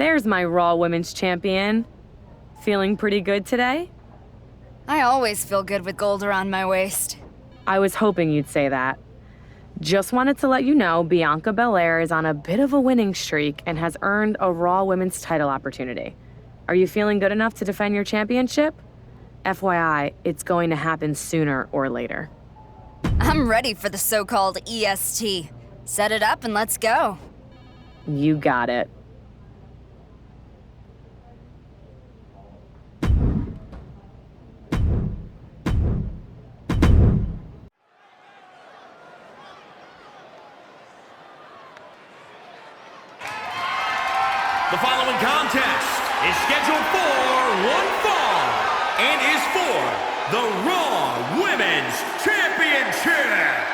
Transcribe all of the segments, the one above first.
There's my Raw Women's Champion. Feeling pretty good today? I always feel good with gold around my waist. I was hoping you'd say that. Just wanted to let you know Bianca Belair is on a bit of a winning streak and has earned a Raw Women's title opportunity. Are you feeling good enough to defend your championship? FYI, it's going to happen sooner or later. I'm ready for the so-called EST. Set it up and let's go. You got it. The following contest is scheduled for one fall and is for the Raw Women's Championship.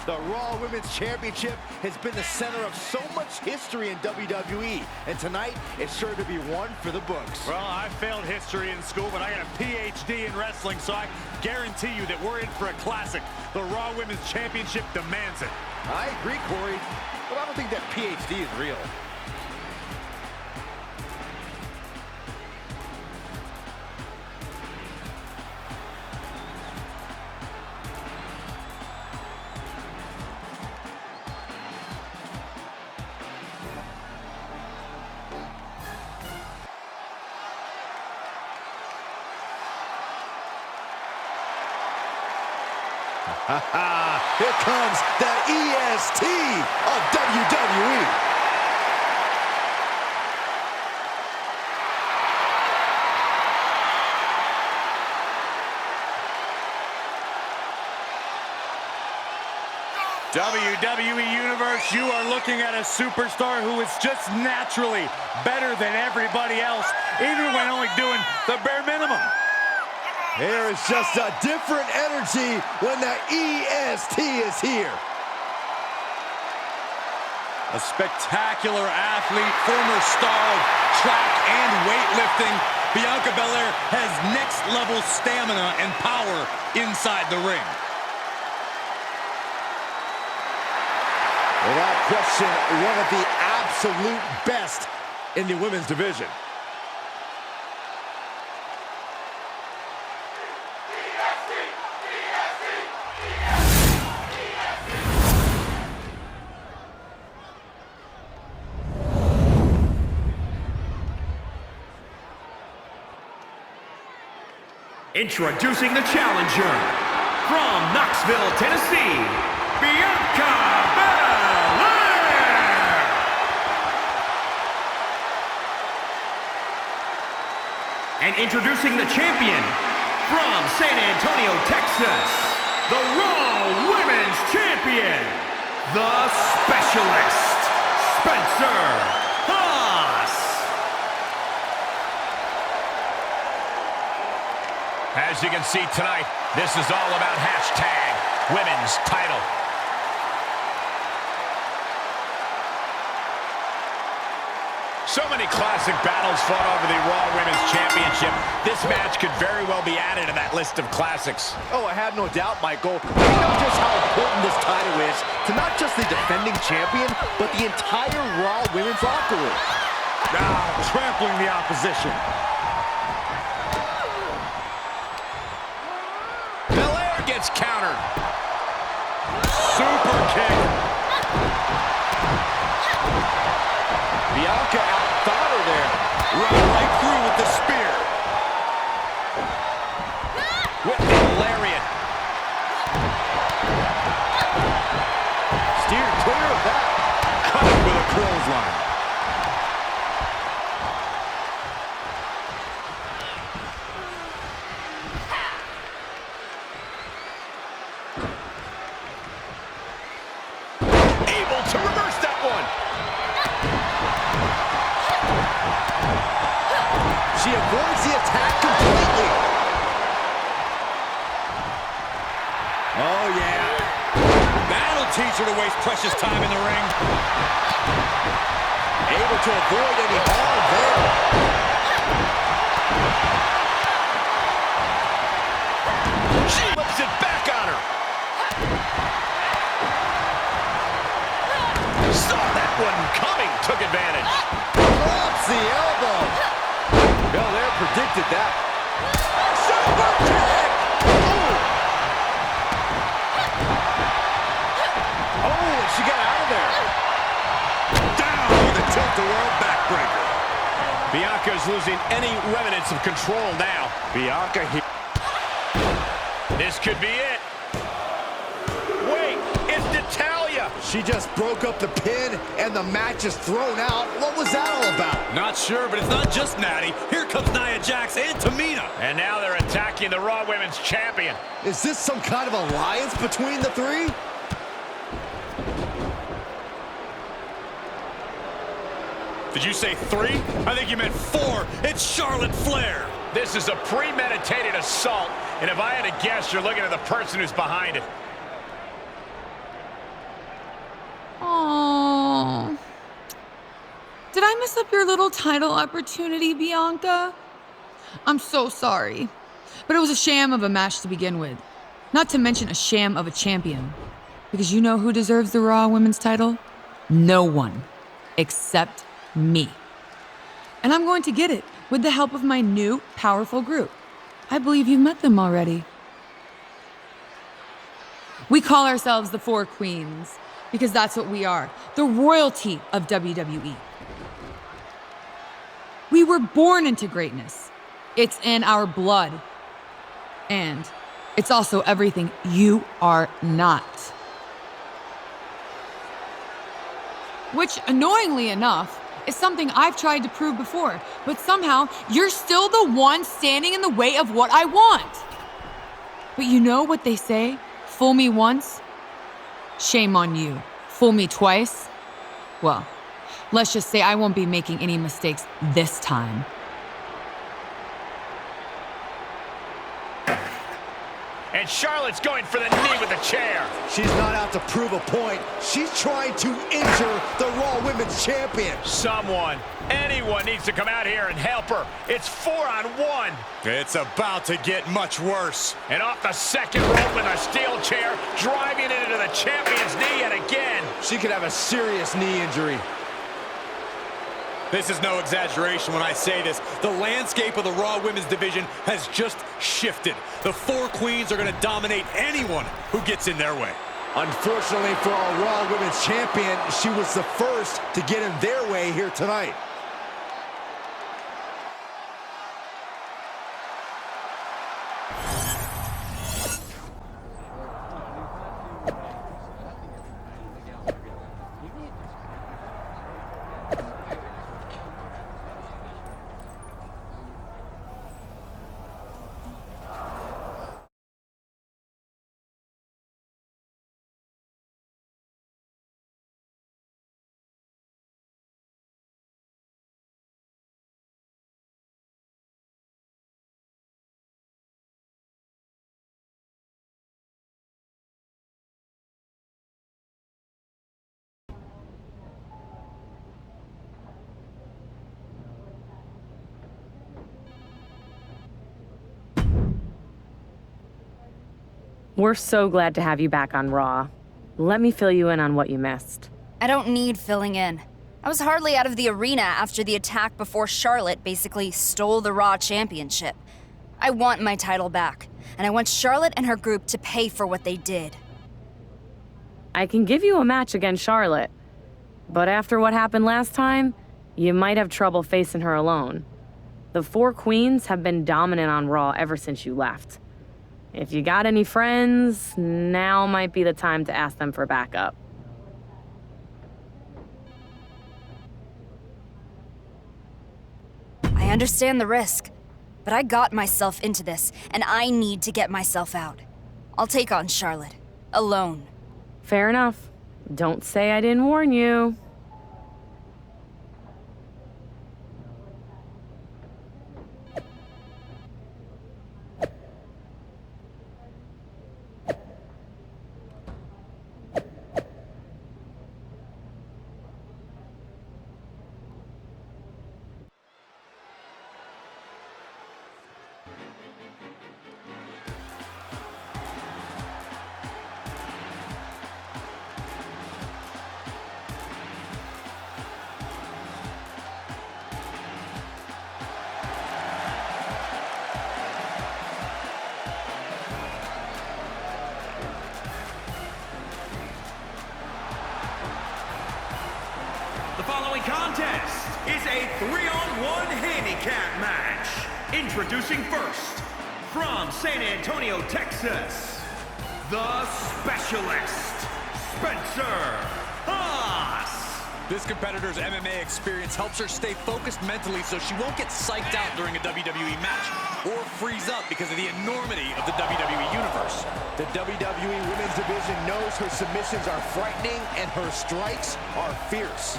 The Raw Women's Championship has been the center of so much history in WWE, and tonight it's sure to be one for the books. Well, I failed history in school, but I got a PhD in wrestling, so I guarantee you that we're in for a classic. The Raw Women's Championship demands it. I agree, Corey, but I don't think that PhD is real. Here comes the EST of WWE. WWE Universe, you are looking at a superstar who is just naturally better than everybody else, even when only doing the bare minimum. There is just a different energy when the EST is here. A spectacular athlete, former star of track and weightlifting, Bianca Belair has next-level stamina and power inside the ring. Without question, one of the absolute best in the women's division. Introducing the challenger from Knoxville, Tennessee, Bianca Belair. And introducing the champion from San Antonio, Texas, the Raw Women's Champion, the Specialist, Spencer. As you can see tonight, this is all about #women's title. So many classic battles fought over the Raw Women's Championship. This match could very well be added to that list of classics. Oh, I have no doubt, Michael. We know just how important this title is to not just the defending champion, but the entire Raw Women's locker room. Now, trampling the opposition. Gets countered. Super kick. Bianca outthought her there. Right through with the spear. With the lariat. Steered clear of that. Cut with a clothesline. pressure to waste precious time in the ring. Able to avoid any harm there. She whips it back on her. Saw that one coming, took advantage. Drops the elbow. Belair predicted that. Super kick! Oh, and she got out of there. Down with a tilt-a-whirl backbreaker. Bianca's losing any remnants of control now. Bianca here. This could be it. Wait, it's Natalya. She just broke up the pin, and the match is thrown out. What was that all about? Not sure, but it's not just Natty. Here comes Nia Jax and Tamina. And now they're attacking the Raw Women's Champion. Is this some kind of alliance between the three? Did you say 3? I think you meant 4. It's Charlotte Flair. This is a premeditated assault, and if I had to guess, you're looking at the person who's behind it. Aww. Did I mess up your little title opportunity, Bianca? I'm so sorry. But it was a sham of a match to begin with. Not to mention a sham of a champion. Because you know who deserves the Raw Women's title? No one. Except me. And I'm going to get it with the help of my new, powerful group. I believe you've met them already. We call ourselves the Four Queens, because that's what we are, the royalty of WWE. We were born into greatness. It's in our blood. And it's also everything you are not. Which, annoyingly enough, is something I've tried to prove before, but somehow you're still the one standing in the way of what I want. But you know what they say? Fool me once, shame on you. Fool me twice, well, let's just say I won't be making any mistakes this time. And Charlotte's going for the knee with the chair. She's not out to prove a point. She's trying to injure the Raw Women's Champion. Someone, anyone needs to come out here and help her. It's 4-on-1. It's about to get much worse. And off the second rope with a steel chair, driving it into the champion's knee yet again. She could have a serious knee injury. This is no exaggeration when I say this. The landscape of the Raw Women's division has just shifted. The Four Queens are going to dominate anyone who gets in their way. Unfortunately for our Raw Women's Champion, she was the first to get in their way here tonight. We're so glad to have you back on Raw. Let me fill you in on what you missed. I don't need filling in. I was hardly out of the arena after the attack before Charlotte basically stole the Raw Championship. I want my title back, and I want Charlotte and her group to pay for what they did. I can give you a match against Charlotte, but after what happened last time, you might have trouble facing her alone. The Four Queens have been dominant on Raw ever since you left. If you got any friends, now might be the time to ask them for backup. I understand the risk, but I got myself into this, and I need to get myself out. I'll take on Charlotte, alone. Fair enough. Don't say I didn't warn you. is a 3-on-1 handicap match. Introducing first, from San Antonio, Texas, the Specialist, Spencer Haas. This competitor's MMA experience helps her stay focused mentally so she won't get psyched out during a WWE match or freeze up because of the enormity of the WWE Universe. The WWE Women's Division knows her submissions are frightening and her strikes are fierce.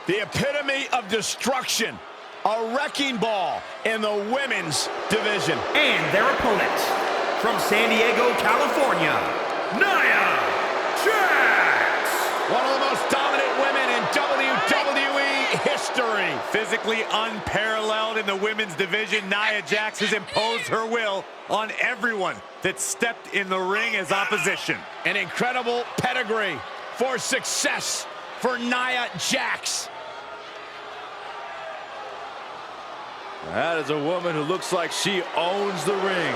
The epitome of destruction, a wrecking ball in the women's division. And their opponent, from San Diego, California, Nia Jax. One of the most dominant women in WWE history. Physically unparalleled in the women's division, Nia Jax has imposed her will on everyone that stepped in the ring as opposition. An incredible pedigree for success for Nia Jax. That is a woman who looks like she owns the ring.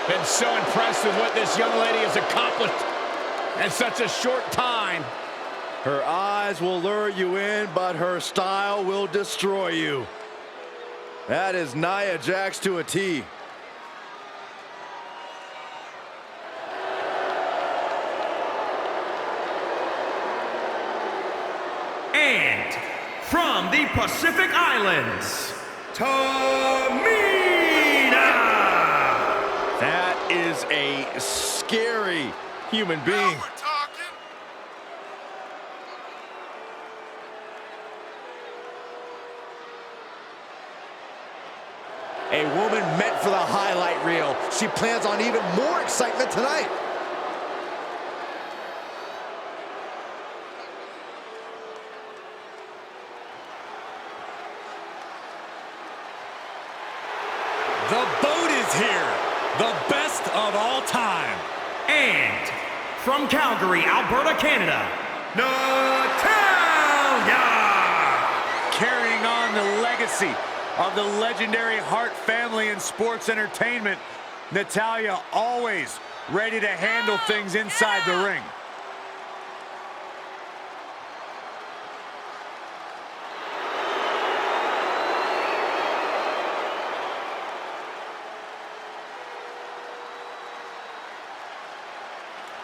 Been so impressed with what this young lady has accomplished in such a short time. Her eyes will lure you in, but her style will destroy you. That is Nia Jax to a T. And from the Pacific Islands, Tamina. That is a scary human being. A woman meant for the highlight reel. She plans on even more excitement tonight. The boat is here, the best of all time. And from Calgary, Alberta, Canada, Natalya. Carrying on the legacy of the legendary Hart family in sports entertainment, Natalya always ready to handle things inside the ring.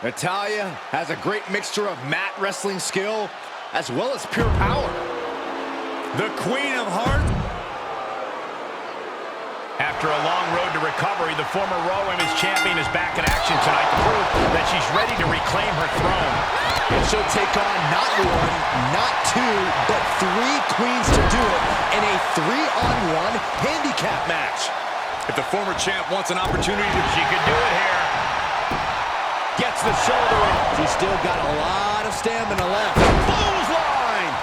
Natalya has a great mixture of mat wrestling skill as well as pure power. The Queen of Heart. After a long road to recovery, the former Raw Women's Champion is back in action tonight to prove that she's ready to reclaim her throne. And she'll take on not one, not two, but three queens to do it in a 3-on-1 handicap match. If the former champ wants an opportunity to... She could do it here. Gets the shoulder in. She's still got a lot of stamina left. Clothesline!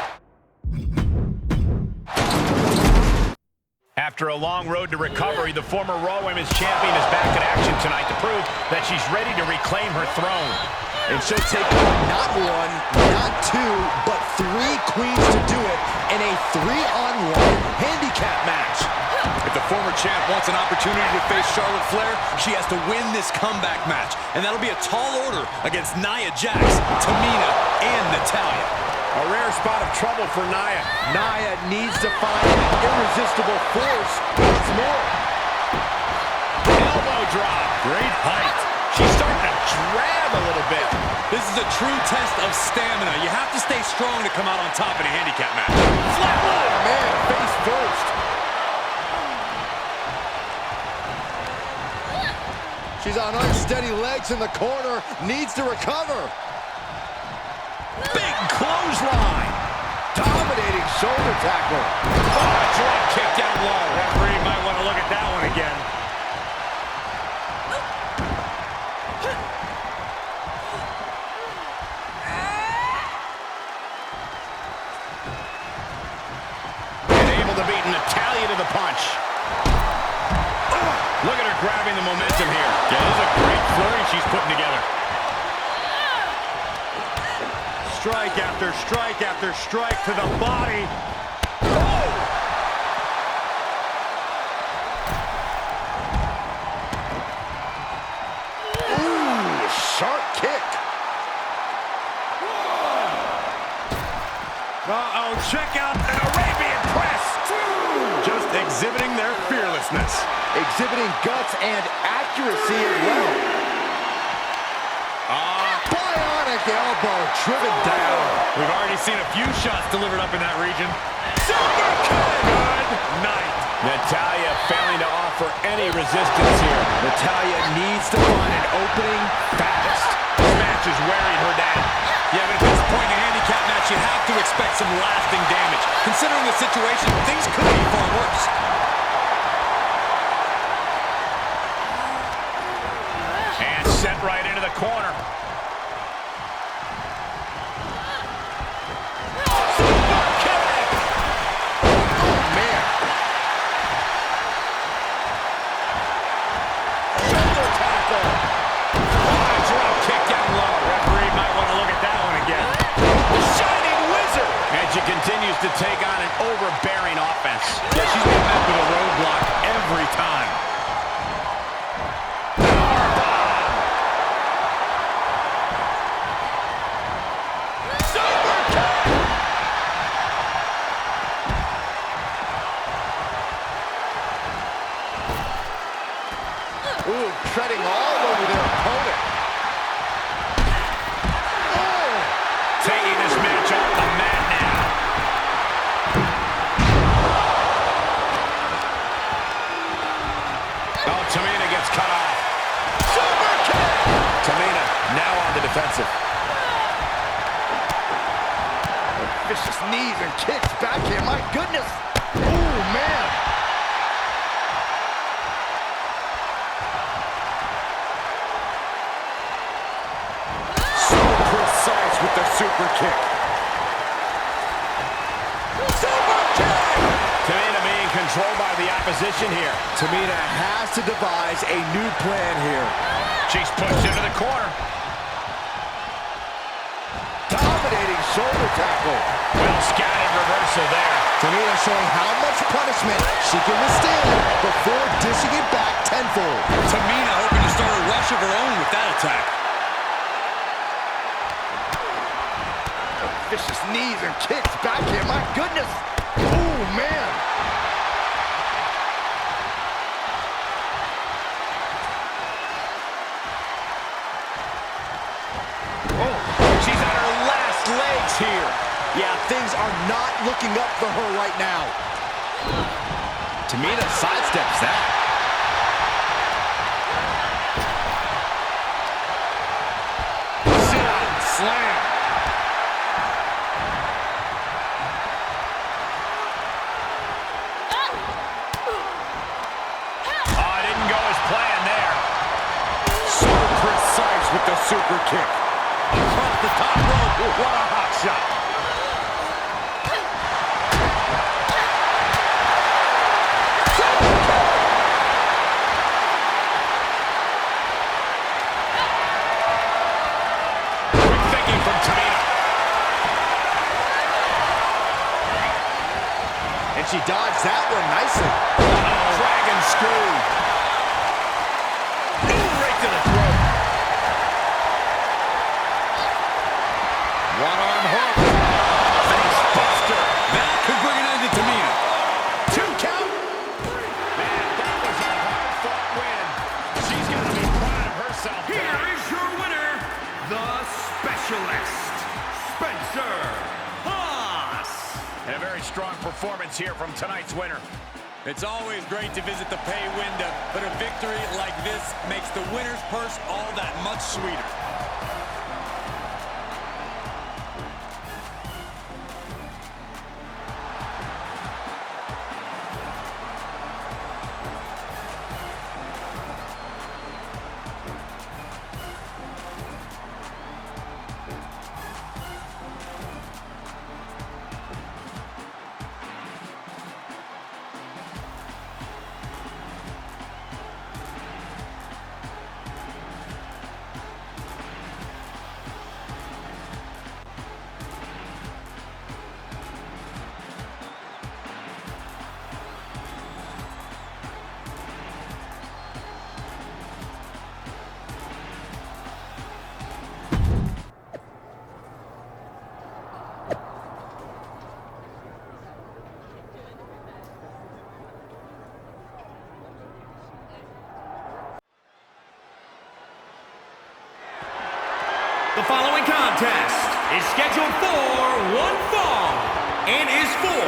After a long road to recovery, the former Raw Women's Champion is back in action tonight to prove that she's ready to reclaim her throne. And she'll take on not one, not two, but three queens to do it in a 3-on-1 handicap match. If the former champ wants an opportunity to face Charlotte Flair, she has to win this comeback match. And that'll be a tall order against Nia Jax, Tamina, and Natalya. A rare spot of trouble for Nia. Nia needs to find an irresistible force once more. Elbow drop. Great height. She's starting to drag a little bit. This is a true test of stamina. You have to stay strong to come out on top in a handicap match. Flatline, man, face first. She's on unsteady legs in the corner, needs to recover. Big clothesline. Dominating shoulder tackle. Oh, drop kick down low. Referee might want to look at that one again. And able to beat Natalya to the punch. strike after strike after strike to the body. Ooh, sharp kick. Uh-oh, check out an Arabian press. Just exhibiting their fearlessness. Exhibiting guts and accuracy as well. Bionic elbow driven down. We've already seen a few shots delivered up in that region. Good night. Natalya failing to offer any resistance here. Natalya needs to find an opening fast. This match is wearing her down. Yeah, but at this point in a handicap match, you have to expect some lasting damage. Considering the situation, things could be far worse. And sent right into the corner. Continues to take on an overbearing offense. Yeah, she's been met with a roadblock every time. Ooh, treading all over their opponent. Oh! Taking this match off the mat now. Oh, Tamina gets cut off. Super kick! Tamina now on the defensive. Vicious knees and kicks back here. My goodness. Ooh, man. So precise with the super kick. Super kick! Tamina being controlled by the opposition here. Tamina has to devise a new plan here. She's pushed into the corner. Dominating shoulder tackle. Well scattered reversal there. Tamina showing how much punishment she can withstand before dishing it back tenfold. Tamina hoping to start a rush of her own with that attack. Vicious knees and kicks back here. My goodness. Ooh, man. Oh, she's on her last legs here. Yeah, things are not looking up for her right now. Tamina sidesteps that. Sit out, slam. Oh, it didn't go as planned there. So precise with the super kick. Across the top rope. What a hot shot. Quick thinking from Tamina. And she dodged that one nicely. Dragon screw. Right to the throat. One-arm hook. Face buster. That could bring an end to Tamina. 2 count. Man, that was a hard-fought win. She's got to be proud of herself. Here is your winner, the Specialist, Spencer Haas. And a very strong performance here from tonight's winner. It's always great to visit the pay window, but a victory like this makes the winner's purse all that much sweeter. The following contest is scheduled for one fall and is for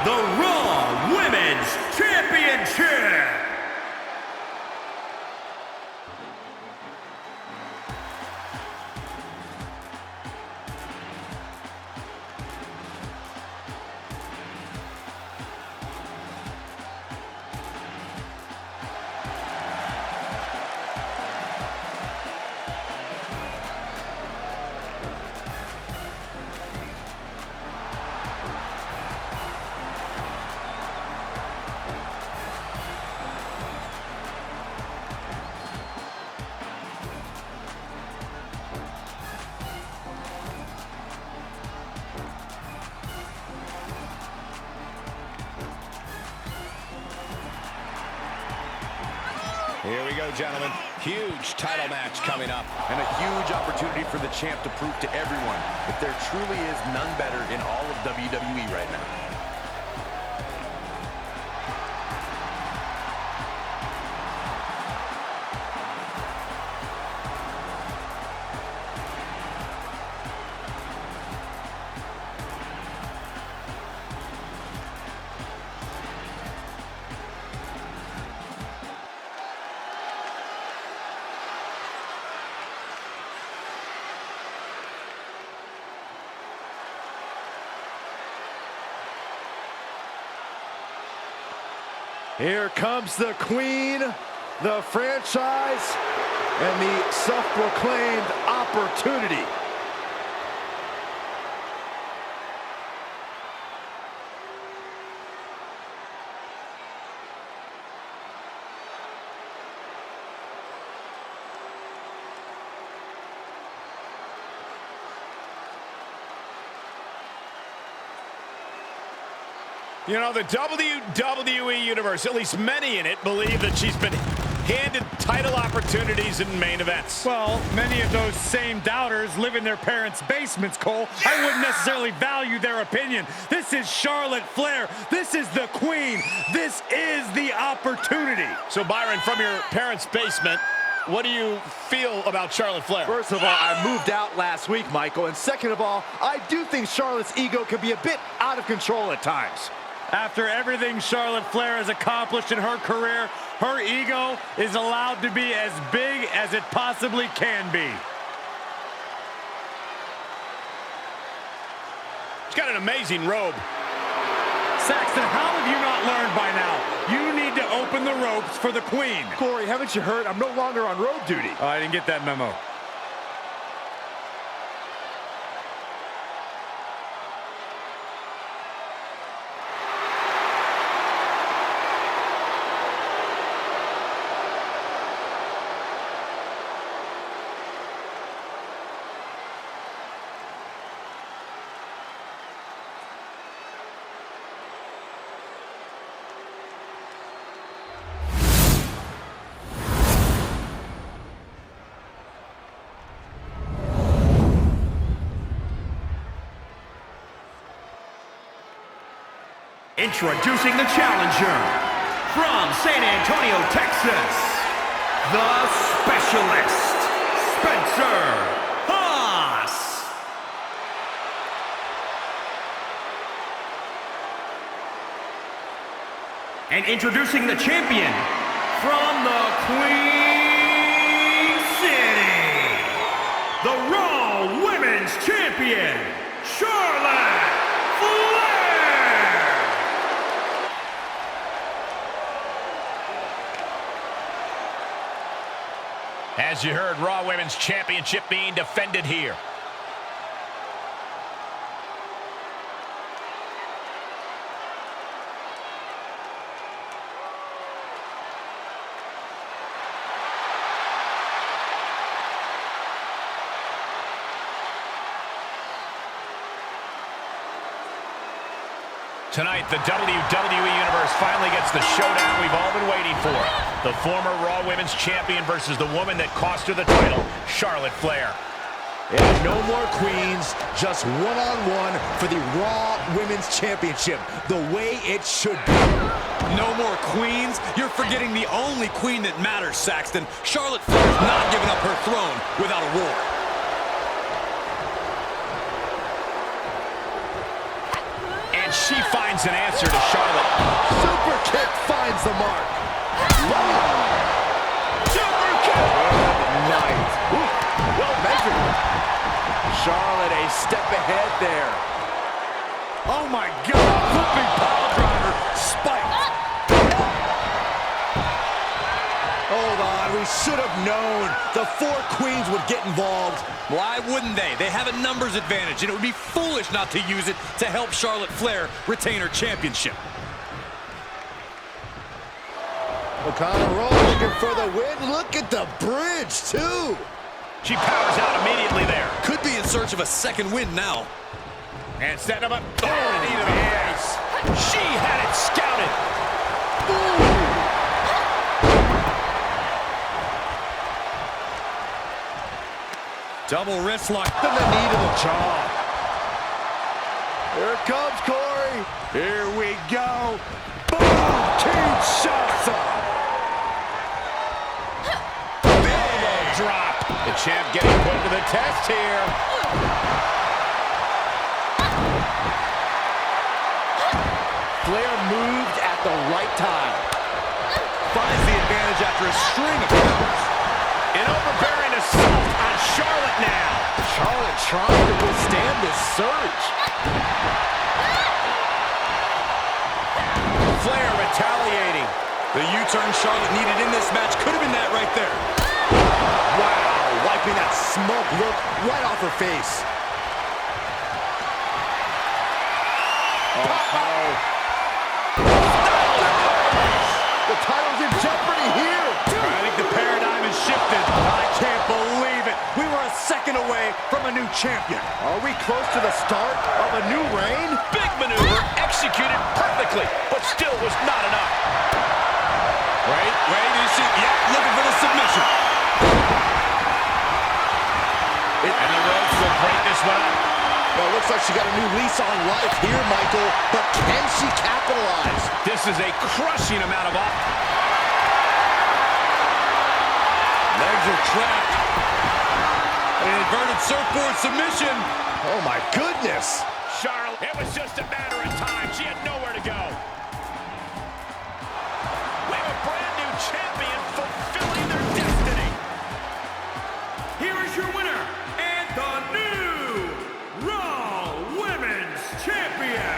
the Raw Women's Championship. Here we go, gentlemen. Huge title match coming up. And a huge opportunity for the champ to prove to everyone that there truly is none better in all of WWE right now. Here comes the queen, the franchise, and the self-proclaimed opportunity. You know, the WWE Universe, at least many in it, believe that she's been handed title opportunities in main events. Well, many of those same doubters live in their parents' basements, Cole. I wouldn't necessarily value their opinion. This is Charlotte Flair. This is the queen. This is the opportunity. So, Byron, from your parents' basement, what do you feel about Charlotte Flair? First of all, I moved out last week, Michael. And second of all, I do think Charlotte's ego can be a bit out of control at times. After everything Charlotte Flair has accomplished in her career, her ego is allowed to be as big as it possibly can be. She's got an amazing robe. Saxton, how have you not learned by now? You need to open the ropes for the queen. Corey, haven't you heard? I'm no longer on road duty. Oh, I didn't get that memo. Introducing the challenger from San Antonio, Texas, the Specialist, Spencer Haas. And introducing the champion from the Queen City, the Raw Women's Champion, Charlotte Flair. As you heard, Raw Women's Championship being defended here. Tonight, the WWE Universe finally gets the showdown we've all been waiting for. The former Raw Women's Champion versus the woman that cost her the title, Charlotte Flair. Yeah, no more queens, just one-on-one for the Raw Women's Championship, the way it should be. No more queens? You're forgetting the only queen that matters, Saxton. Charlotte Flair's not giving up her throne without a war. And she finds an answer to Charlotte. Super kick finds the mark. Super kick! Good night. Ooh, well measured. Charlotte a step ahead there. Oh my God, whooping pile driver, spiked. Hold on, we should have known the four queens would get involved. Why wouldn't they? They have a numbers advantage, and it would be foolish not to use it to help Charlotte Flair retain her championship. O'Connor Roll looking for the win. Look at the bridge, too. She powers out immediately there. Could be in search of a second win now. And setting him up. Oh, knee to the face. She had it scouted. Double wrist lock. And the knee to the jaw. Here it comes, Corey. Here we go. Boom! Kinshasa. Big drop. The champ getting put to the test here. Flair moved at the right time. Finds the advantage after a string of counters. An overbearing assault on Charlotte now. Charlotte trying to withstand this surge. Flair retaliating. The U-turn Charlotte needed in this match could have been that right there. Wow, wiping that smug look right off her face. The title's in jeopardy here. I think the paradigm has shifted. I can't believe it. We were a second away from a new champion. Are we close to the start of a new reign? Big maneuver executed perfectly, but still was not enough. Right, looking for the submission. And the ropes will break this one up. Well, it looks like she got a new lease on life here, Michael, but can she capitalize? This is a crushing amount of offense. Legs are trapped. An inverted surfboard submission. Oh, my goodness. Charlotte, it was just a matter of time. She had nowhere to go. We have a brand new champion fulfilling their destiny. Here is your winner and the new Raw Women's Champion,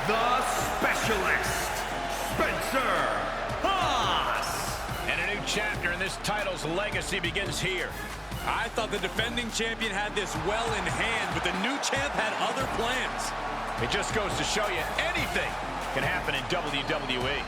the Specialist, Spencer Haas. And a new chapter in this title's legacy begins here. I thought the defending champion had this well in hand, but the new champ had other plans. It just goes to show you anything can happen in WWE.